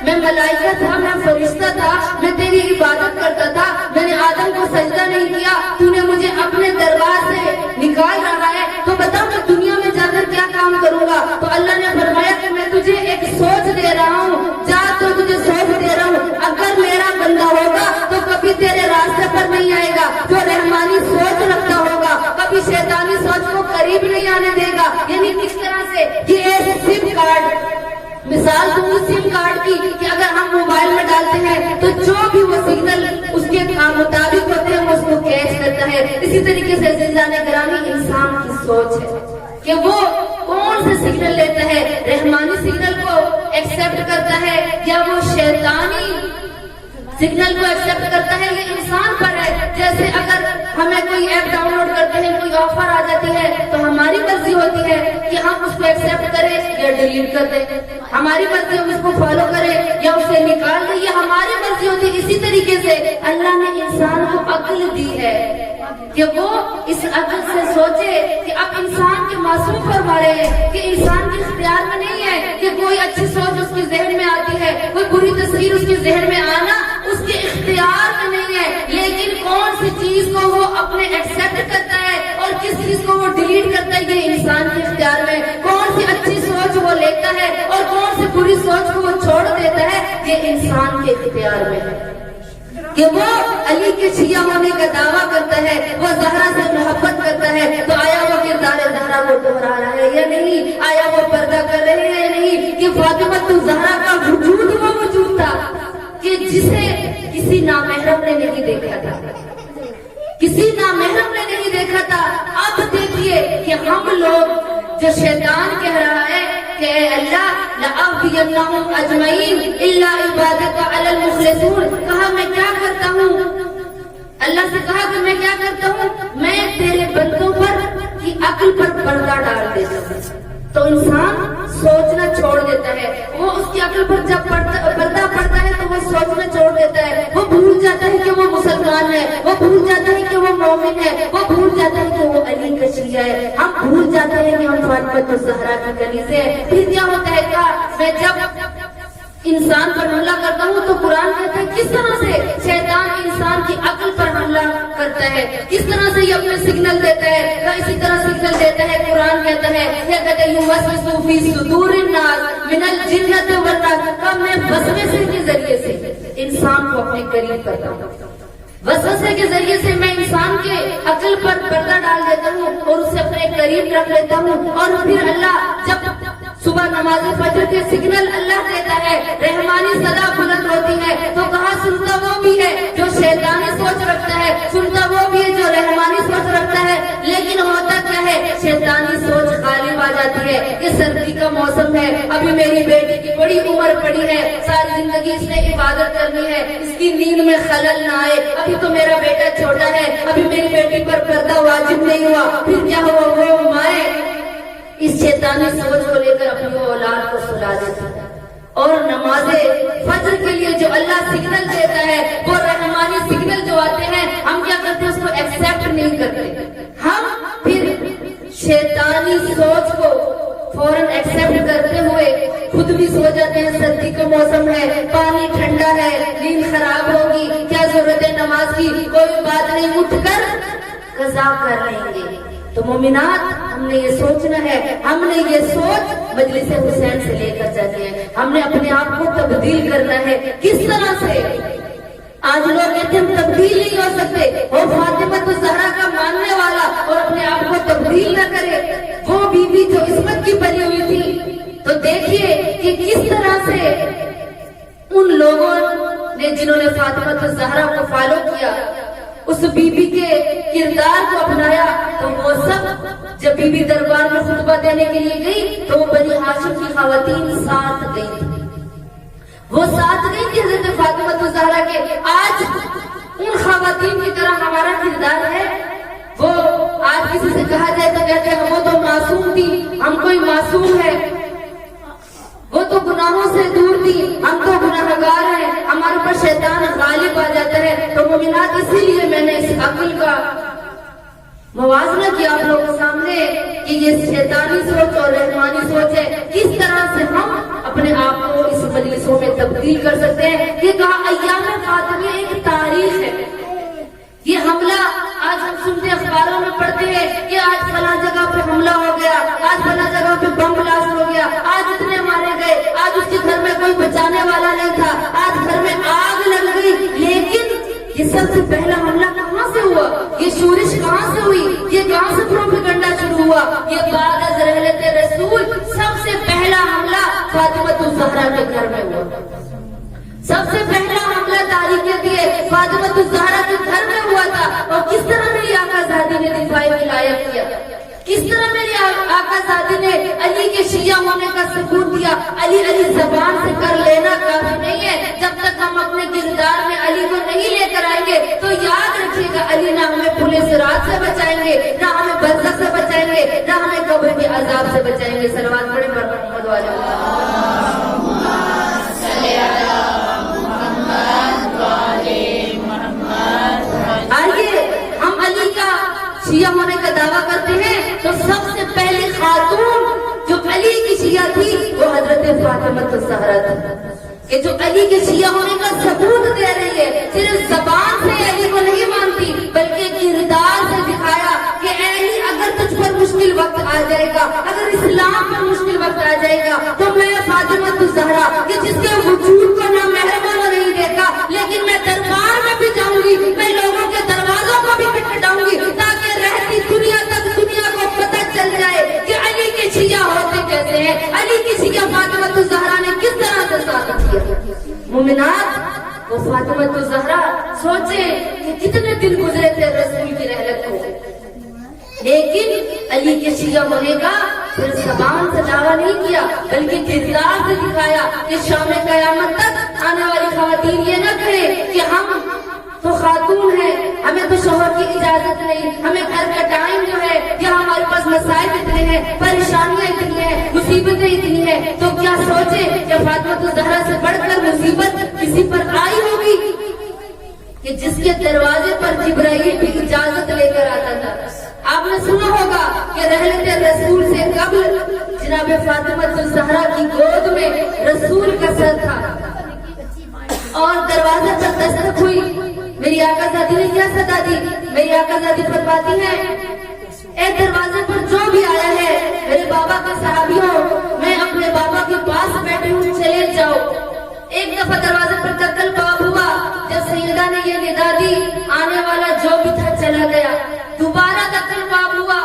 میں ملائکہ تھا، میں فرشتہ تھا، میں تیری عبادت کرتا تھا، میں نے آدم کو سجدہ نہیں کیا، تو نے مجھے اپنے دربار سے نکال رہا ہے، تو بتا میں دنیا میں جا کر کیا کام کروں گا؟ تو اللہ نے فرمایا کہ میں تجھے ایک سوچ دے رہا ہوں، جا تو تجھے سوچ دے رہا ہوں، اگر میرا بندہ ہوگا تو کبھی تیرے راستے پر نہیں آئے گا، جو رحمانی سوچ رکھتا ہوگا کبھی شیطانی سوچ کو قریب نہیں آنے دے گا۔ یعنی کس طرح سے یہ ایک سم کارڈ، مثال تو سم کارڈ کی کہ اگر ہم موبائل میں ڈالتے ہیں تو جو بھی وہ سگنل اس کے مطابق ہوتے ہیں وہ اس کو کیچ کرتا ہے۔ اسی طریقے سے عزیزان گرامی انسان کی سوچ ہے، کہ وہ کون سے سگنل لیتا ہے، رحمانی سگنل کو ایکسپٹ کرتا ہے یا وہ شیطانی سگنل کو ایکسپٹ کرتا ہے، یہ انسان پر ہے۔ جیسے اگر ہمیں کوئی ایپ ڈاؤن لوڈ کرتے ہیں، کوئی آفر آ جاتی ہے تو ہماری مرضی ہوتی ہے کہ ہم اس کو ایکسپٹ کریں یا ڈیلیٹ کر دیں، ہماری مرضی ہم اس کو فالو کریں یا اسے نکال دیں، یہ ہماری مرضی ہوتی ہے۔ اسی طریقے سے اللہ نے انسان کو عقل دی ہے کہ وہ اس عقل سے سوچے کہ اب انسان کے معصوم فرما رہے ہیں کہ انسان کے اختیار میں نہیں ہے کہ کوئی اچھی سوچ اس کے ذہن میں آتی ہے، کوئی بری تصویر اس کے ذہن میں آنا اس کے اختیار میں نہیں ہے، لیکن کون سی چیز کو وہ اپنے ایکسپٹ کرتا ہے اور کس چیز کو وہ ڈیلیٹ کرتا ہے، یہ انسان کے اختیار میں۔ کون سی اچھی سوچ وہ لیتا ہے اور کون سی بری سوچ کو وہ چھوڑ دیتا ہے، یہ انسان کے اختیار میں ہے۔ کہ وہ علی کے شیعہ ہونے کا دعویٰ کرتا ہے، وہ زہرا سے محبت کرتا ہے، تو آیا وہ کردار زہرا کو دہرا رہا ہے یا نہیں، آیا وہ پردہ کر رہے ہیں یا نہیں، کہ فاطمہ تو زہرا کا وجود وہ وجود تھا کہ جسے کسی نامحرم نے نہیں دیکھا تھا، کسی نامحرم نے نہیں دیکھا تھا۔ اب دیکھیے کہ ہم لوگ جو شیطان کہہ رہا ہے کہ اے اللہ لَأَغْوِيَنَّهُمْ أَجْمَعِينَ إِلَّا عِبَادَكَ عَلَى الْمُخْلَصِينَ، کہا میں کیا کرتا ہوں، اللہ سے کہا کہ میں کیا کرتا ہوں، میں تیرے بندوں پر کی عقل پر پردہ ڈال دیتا ہوں۔ تو انسان سوچنا چھوڑ دیتا ہے، وہ اس کی عقل پر جب پردہ پڑتا ہے تو وہ سوچنا چھوڑ دیتا ہے، وہ بھول جاتا ہے کہ وہ مسلمان ہے، وہ بھول جاتا ہے کہ وہ مومن ہے، وہ بھول جاتا ہے کہ وہ علی کا شیعہ ہے، ہم بھول جاتے ہیں کہ ہم فاطمہ الزہرا کی کنیز ہے۔ پھر کیا ہوتا ہے کہ میں جب انسان پر حملہ کرتا ہوں تو قرآن کہتا ہے کس طرح سے شیطان انسان کی عقل پر حملہ کرتا ہے، کس طرح سے یہ اپنے سگنل دیتا ہے، اسی طرح سگنل دیتا ہے۔ قرآن کہتا ہے یوسوس فی صدور الناس من الجنۃ والناس، کا میں وسوسے کے ذریعے سے انسان کو اپنے قریب کرتا ہوں، وسوسے کے ذریعے سے میں انسان کے عقل پر پردہ ڈال دیتا ہوں اور اسے اپنے قریب رکھ لیتا ہوں۔ اور پھر اللہ جب صبح نماز فجر کے سگنل اللہ دیتا ہے، رحمانی صدا بلند ہوتی ہے، تو کہاں سنتا وہ بھی ہے جو شیطانی سوچ رکھتا ہے، سنتا وہ بھی ہے جو رحمانی سوچ رکھتا ہے، لیکن ہوتا کیا ہے، شیطانی سوچ غالب آ جاتی ہے کہ سردی کا موسم ہے، ابھی میری بیٹی کی بڑی عمر پڑی ہے، ساری زندگی اس نے عبادت کرنی ہے، اس کی نیند میں خلل نہ آئے، ابھی تو میرا بیٹا چھوٹا ہے، ابھی میری بیٹی پر پردہ واجب نہیں ہوا۔ پھر کیا ہوا، وہ مائیں اس شیطانی سوچ کو لے کر اپنی اولاد کو سلا دیتی ہے، اور نماز فجر کے لیے جو اللہ سگنل دیتا ہے، وہ رحمانی سگنل جو آتے ہیں، ہم کیا کرتے ہیں، اس کو ایکسپٹ نہیں کرتے، ہم پھر شیطانی سوچ کو فوراً ایکسپٹ کرتے ہوئے خود بھی سو جاتے ہیں۔ سردی کا موسم ہے، پانی ٹھنڈا ہے، نیند خراب ہوگی، کیا ضرورت ہے نماز کی، کوئی بات نہیں، اٹھ کر قضا کر لیں گے۔ تو مومنات، ہم نے یہ سوچنا ہے، ہم نے یہ سوچ مجلس حسین سے لے کر جاتے ہیں، ہم نے اپنے آپ کو تبدیل کرنا ہے۔ کس طرح سے؟ آج لوگ کہتے ہیں ہم تبدیل نہیں ہو سکتے، وہ فاطمہ الزہرا کا ماننے والا اور اپنے آپ کو تبدیل نہ کرے، وہ بی بی جو عصمت کی بنی ہوئی تھی۔ تو دیکھیے کہ کس طرح سے ان لوگوں نے جنہوں نے فاطمہ الزہرا کو فالو کیا، اس بی بی کے کردار کو اپنایا، تو وہ سب جب بی بی دربار میں خطبہ دینے کے لیے گئی تو وہ بنی ہاشم کی خواتین ساتھ گئی تھی، وہ ساتھ گئی تھی حضرت فاطمہ الزہرا کے۔ آج ان خواتین کی طرح ہمارا کردار ہے، وہ آج کسی سے کہا جائے تو کہتے ہیں وہ تو معصوم تھی، ہم کوئی معصوم ہے، وہ تو گناہوں سے دور تھی، ہم تو گناہگار ہیں، ہمارے پر شیطان غالب آ جاتا ہے۔ تو مومنات، اسی لیے میں نے اس عقل کا موازنہ کیا آپ لوگوں کے سامنے کہ یہ شیطانی سوچ اور رحمانی سوچ ہے، کس طرح سے ہم اپنے آپ کو اس مجلسوں میں تبدیل کر سکتے ہیں۔ یہ کہا ایام فاطمیہ ایک تاریخ ہے، یہ حملہ آج ہم سنتے اخباروں میں پڑھتے ہیں کہ آج فلاں جگہ پہ حملہ ہو گیا، آج فلاں جگہ پہ بم بلاسٹ ہو گیا، آج اتنے مارے گئے، آج اس کے گھر میں کوئی بچانے والا نہیں تھا، آج گھر میں آگ لگ گئی۔ لیکن یہ سب سے پہلا حملہ کہاں سے ہوا، یہ شورش کہاں سے ہوئی، یہ کہاں سے پروپیگنڈا شروع ہوا؟ یہ بعد از رحلت رسول سب سے پہلا حملہ فاطمہ الزہرا کے گھر میں ہوا، سب سے پہلا حملہ تاریخ دیے فاطمہ الزہرا کے گھر میں ہوا تھا۔ اور کس طرح میری آقا زادی نے دفاع ولایت کیا، کس طرح میرے آقا زادی نے علی کے شیعہ ہونے کا ثبوت دیا. علی زبان سے کر لینا کافی نہیں ہے. جب تک ہم اپنے کردار میں علی کو نہیں لے کر آئیں گے تو یاد رکھیے گا علی نہ ہمیں پھولے صراط سے بچائیں گے, نہ ہمیں برزخ سے بچائیں گے, نہ ہمیں قبر کے عذاب سے بچائیں گے. صلوات پڑھیں پر محمد والے. آئیے ہم علی کا شیعہ ہونے کا دعویٰ کرتے ہیں تو سب سے پہلے خاتون جو علی کی شیعہ تھی وہ حضرت فاطمہ الزہرا تھی, کہ جو علی کے شیعہ ہونے کا ثبوت دے رہی ہے. صرف زبان سے علی کو نہیں مانتی بلکہ کردار سے دکھایا کہ اے علی اگر تجھ پر مشکل وقت آ جائے گا, اگر اسلام پر مشکل وقت آ جائے گا تو میں فاطمہ الزہرا کہ جس کے وجود کو نہ محرموں نے نہیں دیکھا لیکن میں دربار میں بھی جاؤں گی, میں لوگوں کے دروازوں کو بھی کھٹکھٹاؤں گی تاکہ رہتی دنیا تک دنیا کو پتہ چل جائے کہ علی کے شیعہ ہوتے کیسے ہیں, علی کی شیعہ فاطمہ الزہرا نے کس طرح سے ثابت کیا. مومنات, وہ فاطمہ الزہرا سوچیں کہ کتنے دن گزرے تھے رسول کی رحلت کو, لیکن علی کے شیعہ ہونے کا صرف زبان سے دعویٰ نہیں کیا بلکہ کردار سے دکھایا کہ شام قیامت تک آنے والی خواتین یہ نہ کہیں کہ ہم تو خاتون ہیں, ہمیں تو شوہر کی اجازت نہیں, ہمیں گھر کا ٹائم جو ہے یا ہمارے پاس مسائل اتنے ہیں, پریشانیاں اتنی ہیں, مصیبتیں اتنی ہیں, تو کیا سوچے کہ فاطمہ الزہرا سے بڑھ کر مصیبت کسی پر آئی ہوگی کہ جس کے دروازے پر جبرائیل بھی اجازت لے کر آتا تھا. آپ نے سنا ہوگا کہ رحلت رسول سے قبل جناب فاطمہ الزہرا کی گود میں رسول کا سر تھا اور دروازے پر دستک ہوئی. میری آقا زادی نے کیا صدا دی؟ میری آقا زادی فرماتی ہیں اے دروازے پر جو بھی آیا ہے میرے بابا کا صحابی ہو, میں اپنے بابا کے پاس بیٹھی ہوں, چلے جاؤ. ایک دفعہ دروازے پر دکل باب ہوا, جب سیدہ نے یہ ندا دی آنے والا جو بھی تھا چلا گیا. دوبارہ دکل باب ہوا,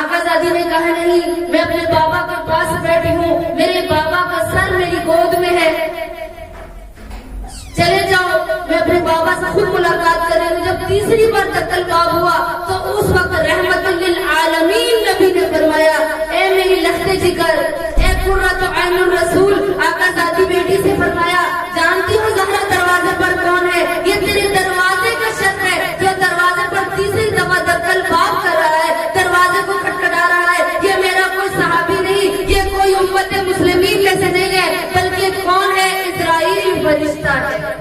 آقا زادی نے کہا نہیں, میں اپنے بابا کے پاس بیٹھی ہوں, میرے بابا کا سر میری گود میں ہے, چلے جاؤ, میں اپنے بابا سے خود ملاقات کریں. جب تیسری بار دکل باب ہوا تو اس وقت رحمت للعالمین نبی نے فرمایا اے میری لخت جگر, اے قرۃ عین الرسول, آقا زادی بیٹی سے فرمایا جانتی ہو زہرا دروازے پر کون ہے؟ یہ تیرے دروازے کا شخص ہے جو دروازے پر تیسری دفعہ دکل باب کر رہا ہے, دروازے کو کھٹکھٹا رہا ہے. یہ میرا کوئی صحابی نہیں, یہ کوئی امت مسلمین میں سے نہیں ہے, بلکہ کون ہے؟ اسرائیلی فرشتہ ہے.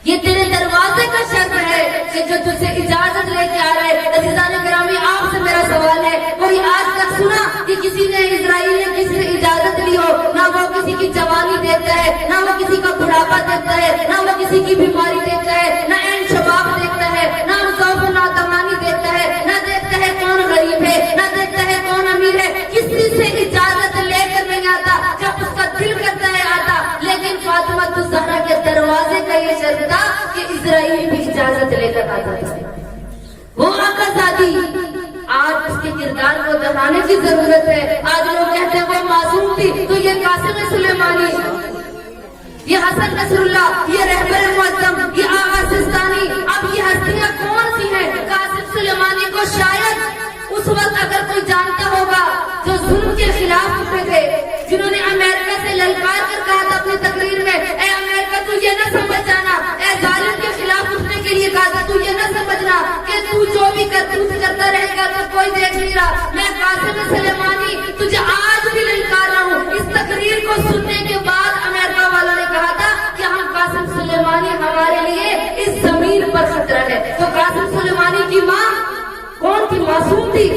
یہ تیرے دروازے کا شرط ہے کہ جو تجھ سے اجازت لے کے آ رہا ہے. عزیزان گرامی, آپ سے میرا سوال ہے, کوئی آج تک سنا کہ کسی نے اسرائیل نے کسی سے اجازت لی ہو؟ نہ وہ کسی کی جوانی دیتا ہے, نہ وہ کسی کا بڑھاپا دیتا ہے, نہ وہ کسی کی بیماری دیتا ہے, نہ این شباب دیکھتا ہے, نہ وہ ذوق و ناتوانی دیکتا ہے, نہ دیکھتا ہے کون غریب ہے, نہ دیکھتا ہے کون امیر ہے. کسی سے اجازت لے کر نہیں آتا, جب اس کا دل کرتا ہے آتا. لیکن فاطمہ الزہرا کے دروازے کا یہ شرط تھا کہ اسرائیل بھی اجازت لے کر آتا تھا. وہ آقا زادی آج اس کے کردار کو دکھانے کی ضرورت ہے. آج لوگ کہتے ہیں وہ معصوم تھی, تو یہ قاسم سلیمانی, یہ حسن نصر اللہ, یہ رہبر معظم, یہ آغا سستانی, اب یہ ہستیاں کون سی ہیں؟ قاسم سلیمانی کو شاید اس وقت اگر کوئی جانتا ہوگا جو ظلم کے خلاف اٹھے تھے, جنہوں نے امریکہ سے للکار کر کہا تھا اپنی تقریر میں اے امریکہ تو یہ نہ سمجھ جانا, اے ظالم کے خلاف اٹھنے کے لیے کہا تھا تو یہ نہ سمجھنا کہ تو جو بھی کرتا رہے گا تو کوئی دیکھ نہیں رہا. میں قاسم سلیمانی تجھے آج بھی للکار رہا ہوں. اس تقریر کو سننے کے بعد امریکہ والوں نے کہا تھا کہ ہم قاسم سلیمانی ہمارے لیے اس زمین پر خطرہ ہے. تو قاسم سلیمانی کی ماں کون تھی؟ معصوم تھی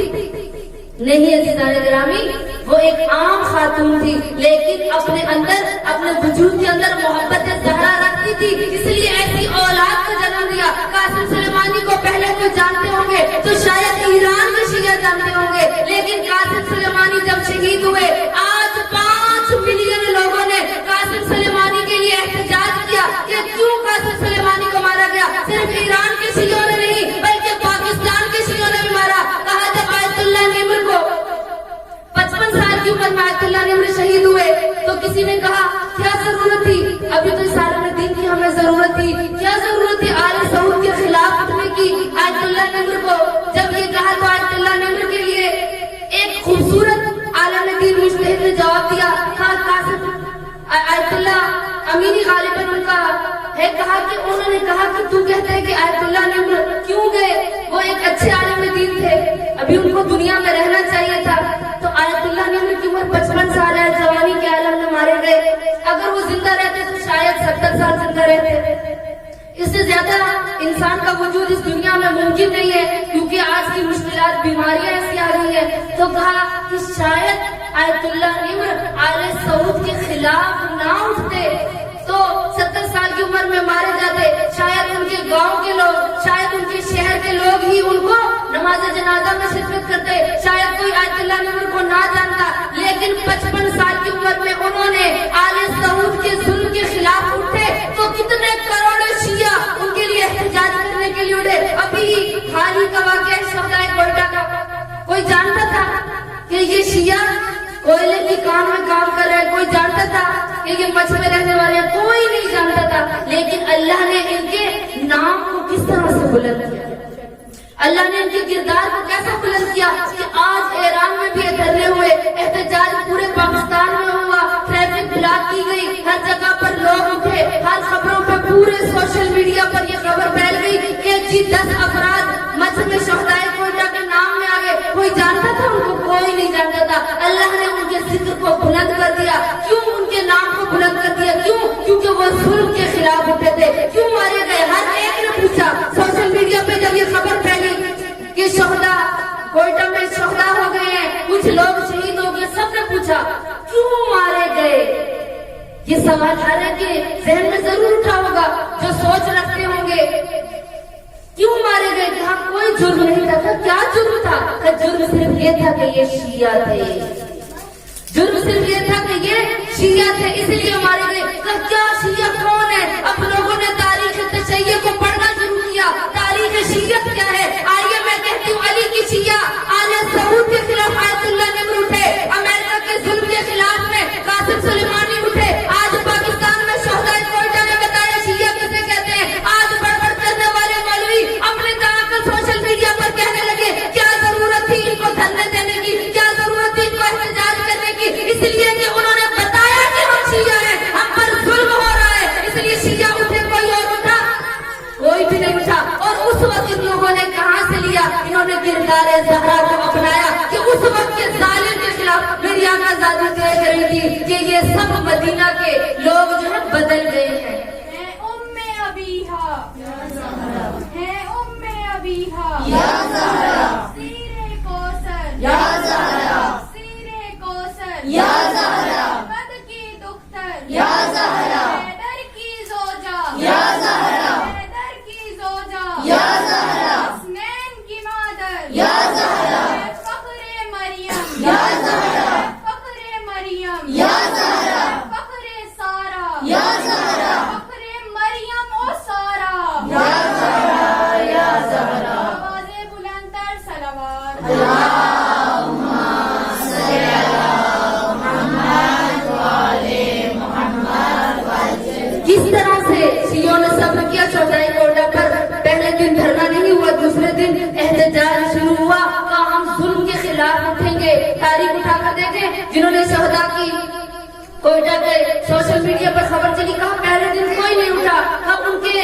نہیں عزیزان گرامی, وہ ایک عام خاتون تھی, لیکن اپنے اندر, اپنے وجود کے اندر محبت زہرا رکھتی تھی, اس لیے ایسی اولاد کو جنم دیا. قاسم سلیمانی کو پہلے کوئی جانتے ہوں گے تو شاید ایران میں شیعہ جانتے ہوں گے, لیکن قاسم سلیمانی جب شہید ہوئے آج 5 ملین لوگوں نے قاسم سلیمانی کے لیے احتجاج کیا کہ کیوں قاسم سلیمانی کو مارا گیا. صرف ایران کے شیعوں نے نہیں بلکہ پاکستان کے شیعوں نے بھی مارا. کہا جب آیت اللہ نیمر کو 55 سال کی عمر میں آیت اللہ نیمر شہید ہوئے تو کسی نے کہا کیا ضرورت تھی, ابھی تو سارے دین کی ہمیں ضرورت تھی, کیا ضرورت تھی آل سعود کے خلاف اٹھنے کی. آیت اللہ نیمر کو جب یہ کہا تو آیت اللہ نیمر کے لیے امینی غالباً ان کا ہے کہا کہ انہوں نے کہا کہ تو کہتے ہیں کہ آیت اللہ نمر کیوں گئے؟ وہ ایک اچھے عالم دین تھے، ابھی ان کو دنیا میں رہنا چاہیے تھا، تو آیت اللہ نمر کی عمر 55 سال ہے، جوانی کے عالم میں مارے گئے۔ اگر وہ زندہ رہتے تو شاید 70 سال زندہ رہتے، اس سے زیادہ انسان کا وجود اس دنیا میں ممکن نہیں ہے، کیونکہ آج کی مشکلات بیماریاں ایسی آ رہی ہیں۔ تو کہا کہ شاید آیت اللہ نمر آل سعود کے خلاف نہ اٹھتے تو 70 سال کی عمر میں مارے جاتے، شاید ان کے گاؤں کے لوگ، شاید ان کے شہر کے لوگ ہی ان کو نماز جنازہ میں شرکت کرتے، شاید کوئی آیت اللہ نمر کو نہ جانتا، لیکن 55 سال کی عمر میں انہوں نے آل سعود کے ظلم کے خلاف اٹھے تو کتنے کروڑوں شیعہ ان کے لیے احتجاج کرنے کے لیے اٹھے۔ ابھی حال ہی کا واقعہ شہدائے کوئٹہ کا، کوئی جانتا تھا کہ یہ شیعہ کوئلے کی کام میں کام کر رہے ہیں؟ کوئی جانتا تھا کہ یہ مچھ میں رہنے والے ہیں؟ کوئی نہیں جانتا تھا، لیکن اللہ نے ان کے نام کو کس طرح سے بلند کیا، اللہ نے ان کے کردار کو کیسا بلند کیا کہ آج ایران میں بھی دھرنے ہوئے، احتجاج پورے پاکستان میں ہوا، ٹریفک بلاک کی گئی، ہر جگہ پر لوگ اٹھے، ہر خبروں پر پورے سوشل میڈیا پر یہ خبر پھیل گئی کہ 10 افراد مچھ میں شہدائے کوئٹہ کے نام میں آگے۔ کوئی جانتا تھا ان کو؟ کوئی نہیں جانتا تھا۔ اللہ نے ان کے ذکر کو بلند کر دیا۔ کیوں ان کے نام کو بلند کر دیا؟ کیوں؟ کیونکہ وہ ظلم کے خلاف اٹھے تھے۔ کیوں مارے گئے؟ ہر ایک نے پوچھا سوشل میڈیا پہ جب یہ خبر پھیلی کہ شہدا کوئٹہ میں شہدا ہو گئے ہیں، کچھ لوگ شہید ہو گئے، سب نے پوچھا کیوں مارے گئے؟ یہ سوال ہر ایک کے ذہن میں ضرور اٹھا ہوگا جو سوچ رکھتے ہوں گے، کیوں مارے گئے؟ کہا کوئی جرم نہیں تھا۔ کیا جرم تھا؟ کہ جرم صرف یہ تھا کہ یہ شیعہ تھے، جرم صرف یہ تھا کہ یہ شیعہ تھے، اس لیے مارے گئے۔ کہ کیا شیعہ کون ہے؟ اب لوگوں نے تاریخ تشیع کو پڑھنا شروع کیا، تاریخ شیعت کیا ہے؟ آئیے میں کہتی ہوں، علی کی شیعہ آل سعود کے خلاف آیت اللہ نمر اٹھے، امریکہ کے ظلم کے خلاف میں قاسم سلیمانی اٹھے، آج پاکستان میں شہدائے کوئٹہ نے بتایا شیعہ کسے کہتے ہیں۔ آج بڑھ بڑھ کرنے والے مولوی اپنے طرح کا سوشل میڈیا پر کہنے لگے کیا ضرورت تھی ان کو دھرنے دینے کی، کیا ضرورت تھی ان کو احتجاج کرنے کی؟ اس لیے کہ انہوں نے بتایا کہ ہم شیعہ ہیں، ہم پر ظلم ہو رہا ہے، اس لیے شیعہ اٹھے۔ کوئی اور اٹھا؟ کوئی بھی نہیں اٹھا۔ اور اس وقت ان لوگوں نے کہاں سے لیا؟ انہوں نے کردار زہرا کو اپنایا کہ اس وقت کے ظالم کے خلاف میری آقا زادی دیکھ رہی تھی کہ یہ سب مدینہ کے لوگ جو ہے بدل گئے ہیں۔ کس طرح سے شیعوں نے صبر کیا چوتھائی کوئٹہ پر؟ پہلے دن دھرنا نہیں ہوا، دوسرے دن احتجاج شروع ہوا کہ ہم ظلم کے خلاف اٹھیں گے۔ تاریخ اٹھا کر دیکھیں، جنہوں نے شہدا کی کوئٹہ کے سوشل میڈیا پر خبر چلی، کہا پہلے دن کوئی نہیں اٹھا، ہم ان کے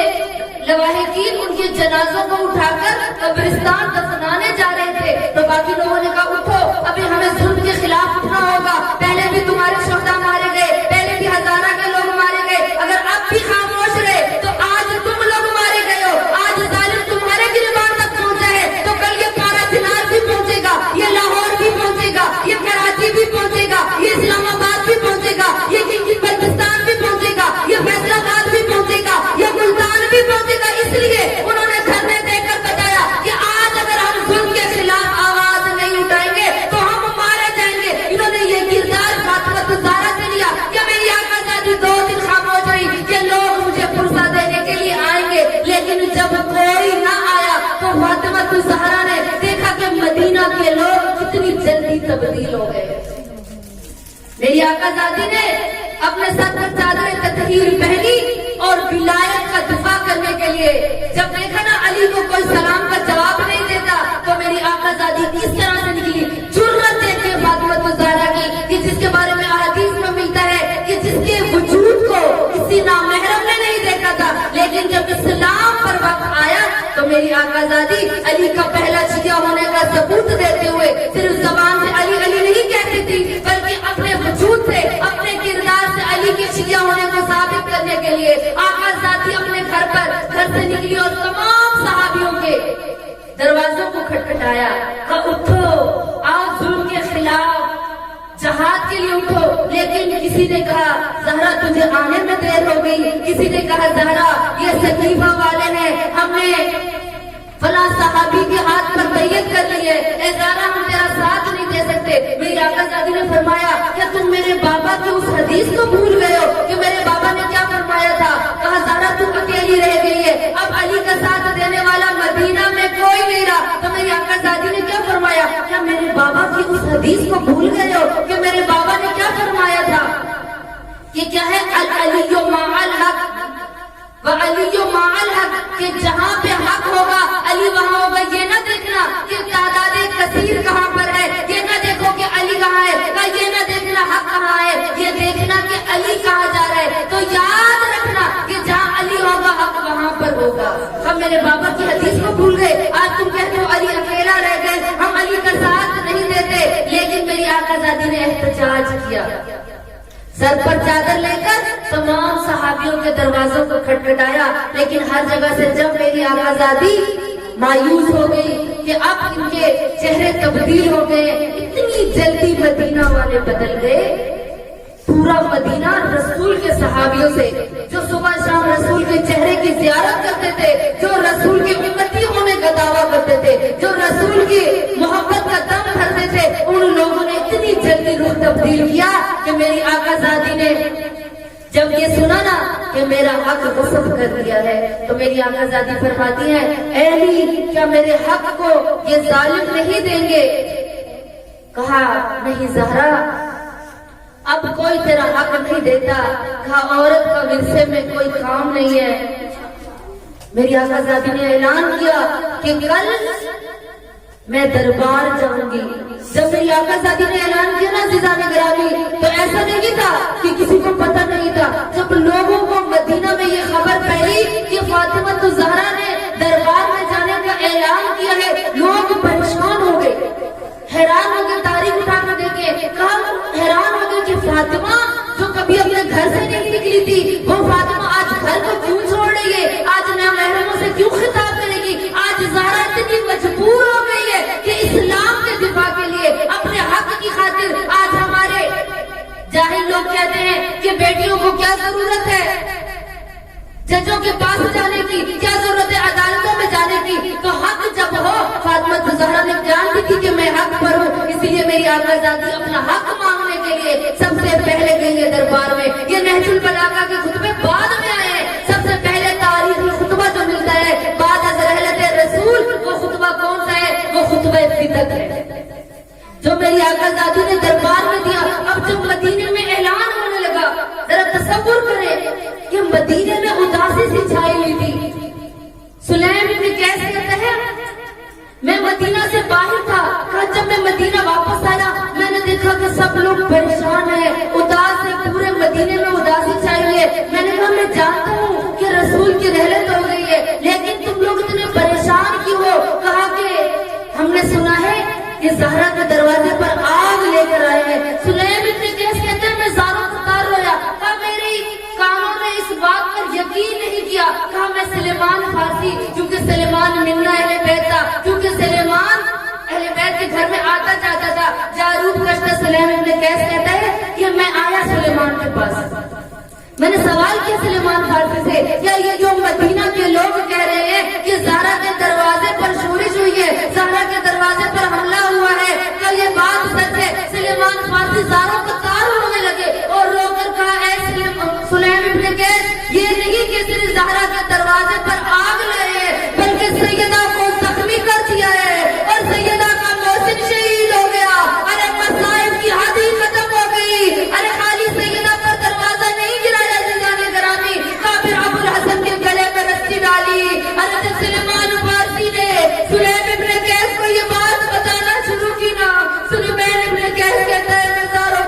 لواحقین ان کے جنازوں کو اٹھا کر قبرستان دفنانے جا رہے تھے، تو باقی لوگوں نے کہا اٹھو، ابھی ہمیں ظلم کے خلاف اٹھنا ہوگا، پہلے بھی تمہارے شہدا مارے گئے، پہلے بھی ہزارہ کے لوگ مارے گئے، اگر اب بھی خاموش رہے تو آج تم لوگ مارے گئے ہو، آج ظالم تمہارے گریبان تک پہنچا ہے تو کل یہ پارا دینار بھی پہنچے گا، یہ لاہور بھی پہنچے گا، یہ کراچی بھی پہنچے گا، یہ اسلام آباد بھی پہنچے گا، یہ گلگت بلتستان بھی پہنچے گا، یہ فیصل آباد بھی پہنچے گا، یہ ملتان بھی پہنچے گا۔ اس لیے انہوں نے دھرنے دے کر بتایا کہ آج اگر ہم ظلم کے خلاف آواز نہیں اٹھائیں گے تو ہم مارے جائیں گے۔ انہوں نے یہ کردار فاطمہ زہرا سے لیا کہ میری آقا زادی 2 دن خاموش رہی کہ لوگ مجھے پرسہ دینے کے لیے آئیں گے، لیکن جب کوئی نہ آیا تو فاطمہ زہرا نے دیکھا کہ مدینہ کے لوگ کتنی جلدی تبدیل ہو گئے۔ میری آقا زادی نے اپنے سر پر چادر تطہیر پہنی اور ولایت کا دفاع کرنے کے لیے جب دیکھا نا علی کو کوئی سلام کا جواب نہیں دیتا تو میری آقا زادی کس طرح سے نکلی، جرأت دیکھے فاطمہ زہرا کی کہ جس کے بارے میں احادیث میں ملتا ہے کہ جس کے وجود کو کسی آقا زادی علی کا پہلا شیعہ ہونے کا ثبوت دیتے ہوئے صرف زبان سے علی علی نہیں کہتی تھی، بلکہ اپنے وجود سے، اپنے کردار سے علی کے شیعہ ہونے کو ثابت کرنے کے لیے آقا ذاتی اپنے گھر سے نکلی اور تمام صحابیوں کے دروازوں کو کھٹکھٹایا، کہا اٹھو، آؤ ظلم کے خلاف جہاد کے لیے اٹھو۔ لیکن کسی نے کہا زہرا تجھے آنے میں دیر ہو گئی، کسی نے کہا زہرا یہ سقیفہ والے ہیں، ہم نے فلاں صحابی کے ہاتھ پر بیعت کر لی ہے، اے زہرا ہم تیرا ساتھ نہیں دے سکتے۔ میری آقا زادی نے فرمایا کیا تم میرے بابا کی اس حدیث کو بھول گئے ہو کہ میرے بابا نے کیا فرمایا تھا؟ کہا زہرا تم اکیلی رہ گئی ہے، اب علی کا ساتھ دینے والا مدینہ میں کوئی نہیں رہا۔ تو میری آقا زادی نے کیا فرمایا؟ کیا میرے بابا کی اس حدیث کو بھول گئے ہو کہ میرے بابا نے کیا فرمایا تھا؟ یہ کیا ہے؟ العلی مع الحق وعلی مع الحق، کہ جہاں پہ حق ہوگا علی وہاں ہوگا۔ یہ نہ دیکھنا کہ تعداد کثیر کہاں پر ہے، یہ نہ دیکھو کہ علی کہاں ہے، یہ نہ دیکھنا حق کہاں ہے، یہ دیکھنا کہ علی کہاں جا رہا ہے۔ تو یاد رکھنا کہ جہاں علی ہوگا حق وہاں پر ہوگا۔ ہم میرے بابا کی حدیث کو بھول گئے، آج تم کہتے ہو علی اکیلا رہ گئے، ہم علی کا ساتھ نہیں دیتے۔ لیکن میری آقا زادی نے احتجاج کیا، سر پر چادر لے کر تمام صحابیوں کے دروازوں کو کھٹکھٹایا، لیکن ہر جگہ سے جب میری آقا زادی مایوس ہو گئی کہ اب ان کے چہرے تبدیل ہو گئے، اتنی جلدی مدینہ والے بدل گئے۔ پورا مدینہ رسول کے صحابیوں سے، جو صبح شام رسول کے چہرے کی زیارت کرتے تھے، جو رسول کے امتی ہونے کا دعویٰ کرتے تھے، جو رسول کی محبت کا دم بھرتے تھے، ان لوگوں نے اتنی جلدی رخ تبدیل کیا کہ میری آقا زادی نے جب یہ سنا نا کہ میرا حق غصب کر دیا ہے، تو میری آقا زادی فرماتی ہیں اے علی کیا میرے حق کو یہ ظالم نہیں دیں گے؟ کہا نہیں زہرا، اب کوئی تیرا حق نہیں دیتا۔ کہا عورت کا ورثے میں کوئی کام نہیں ہے۔ میری آقا زادی نے اعلان کیا کہ کل میں دربار جاؤں گی۔ جب میری آقا زادی نے اعلان کیا نا عزیزان گرامی، تو ایسا نہیں تھا کہ کسی کو پتہ نہیں تھا۔ جب لوگوں کو مدینہ میں یہ خبر پھیلی کہ فاطمہ الزہرا نے دربار میں جانے کا اعلان کیا ہے، لوگ پریشان ہو گئے، حیران ہو گئے، تاریخ اٹھا کر دیکھے، کہا حیران ہو گئے کہ فاطمہ جو کبھی اپنے گھر سے نہیں نکلی تھی، وہ فاطمہ آج گھر کو کیوں چھوڑ رہی ہے؟ آج نامحرموں سے کیوں خطاب کرے گی؟ آج زہرا اتنی مجبور ہو گئی ہے کہ اسلام کے دفاع کے لیے، اپنے حق کی خاطر۔ آج ہمارے جاہل لوگ کہتے ہیں کہ بیٹیوں کو کیا ضرورت ہے ججوں کے پاس جانے کی، کیا ضرورت ہے عدالتوں میں جانے کی؟ تو حق جب ہو، فاطمہ الزہرا نے جانتی تھی کہ میں حق پر ہوں، اس لیے میری آقا زادی اپنا حق مانگنے کے لیے سب سے پہلے گئی ہے دربار میں۔ یہ نہج البلاغہ کے خطبے بعد میں آئے ہیں، سب سے پہلے تاریخ میں خطبہ جو ملتا ہے بعد از رحلت رسول، وہ خطبہ کون سا ہے؟ وہ خطبہ فدق ہے جو میری آقا زادی نے دربار میں دیا۔ اب جب مدینے میں اعلان ہونے لگا، ذرا تصور کریں کہ مدینے میں اداسی سی چھائی ہوئی تھی۔ سلیم ابن قیس کہتا ہے میں مدینہ سے باہر تھا، کہا جب میں مدینہ واپس آیا میں نے دیکھا کہ سب لوگ پریشان ہیں، اداس ہے، پورے مدینے میں اداسی چھائی ہوئی ہے۔ میں نے کہا میں جانتا ہوں کہ رسول کی رحلت ہو گئی ہے، لیکن تم لوگ اتنے پریشان کیوں ہو؟ کہا کہ ہم نے سنا ہے کہ زہرا کے دروازے پر آگ لے کر آئے ہیں۔ سلیم ابن قیس کہتے ہیں میں زاروں قطار رویا، کہا میری کانوں نے اس بات پر یقین نہیں کیا۔ کہا میں سلیمان فارسی، کیونکہ سلیمان منا اہل بیت تھا، کیونکہ سلیمان اہل بیت کے گھر میں آتا جاتا تھا، جاروب کشتا۔ سلیم ابن قیس کہتا ہے کہ میں آیا سلیمان کے پاس، میں نے سوال کیا سلیمان فارسی سے، کیا یہ جو مدینہ کے لوگ کہہ رہے ہیں کہ زہرا کے دروازے پر شورش ہوئی ہے، زہرا کے دروازے پر حملہ ہوا ہے، کیا یہ بات سچ ہے؟ سلیمان فارسی زاروں قطار ہونے لگے اور رو کر کہا اے سلیم ابن قیس، یہ نہیں کہ صرف زہرا کے دروازے پر آگ لائے ہیں، بلکہ سیدہ کو زخمی کر دیا ہے اور سیدہ کا محسن شہید ہو گیا۔ ارے مصائب کی حد ہی ختم ہو گئی۔ ارے خالی سیدہ پر دروازہ نہیں گرایا جانے گرامی، کافر ابو الحسن کے گلے میں رسی ڈالی۔ ارے جب سلیمان فارسی نے سلیم ابن قیس کو یہ بات بتانا شروع کی نا، سلیم ابن قیس کہتا ہے میں زاروں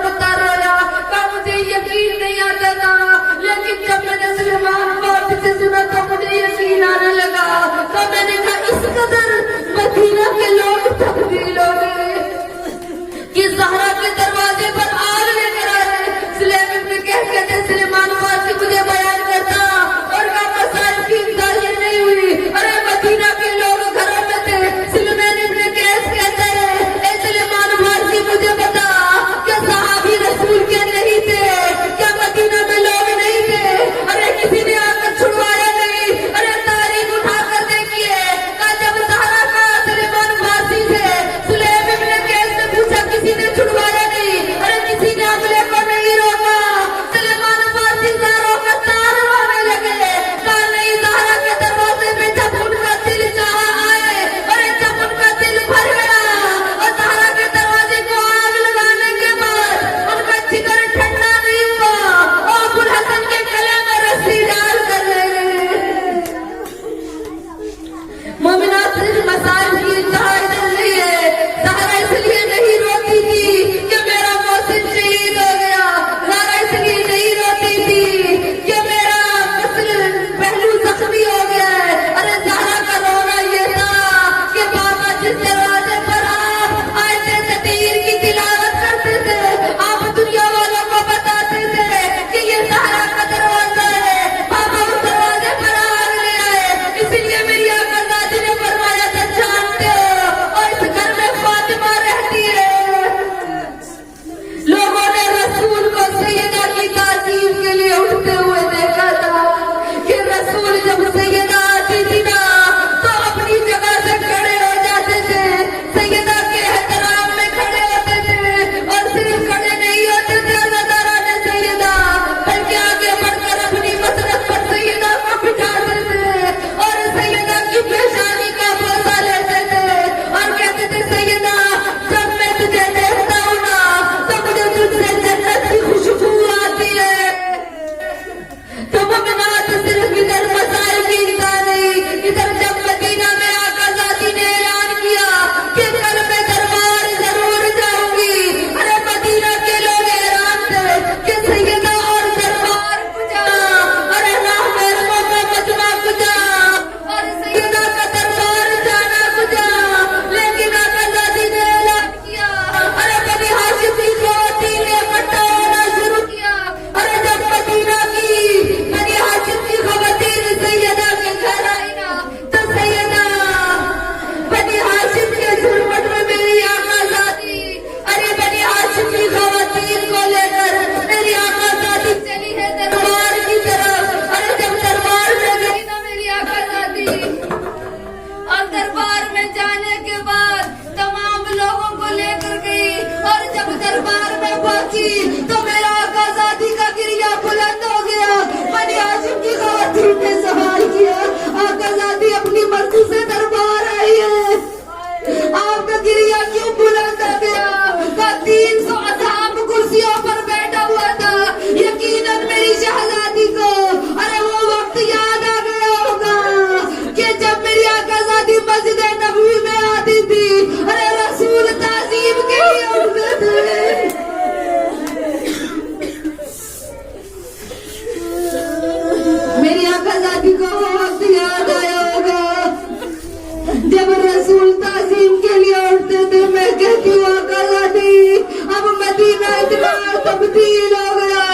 میں کہتی ہوں آقا ذاتی اب مدینہ اتنا تبدیل ہو گیا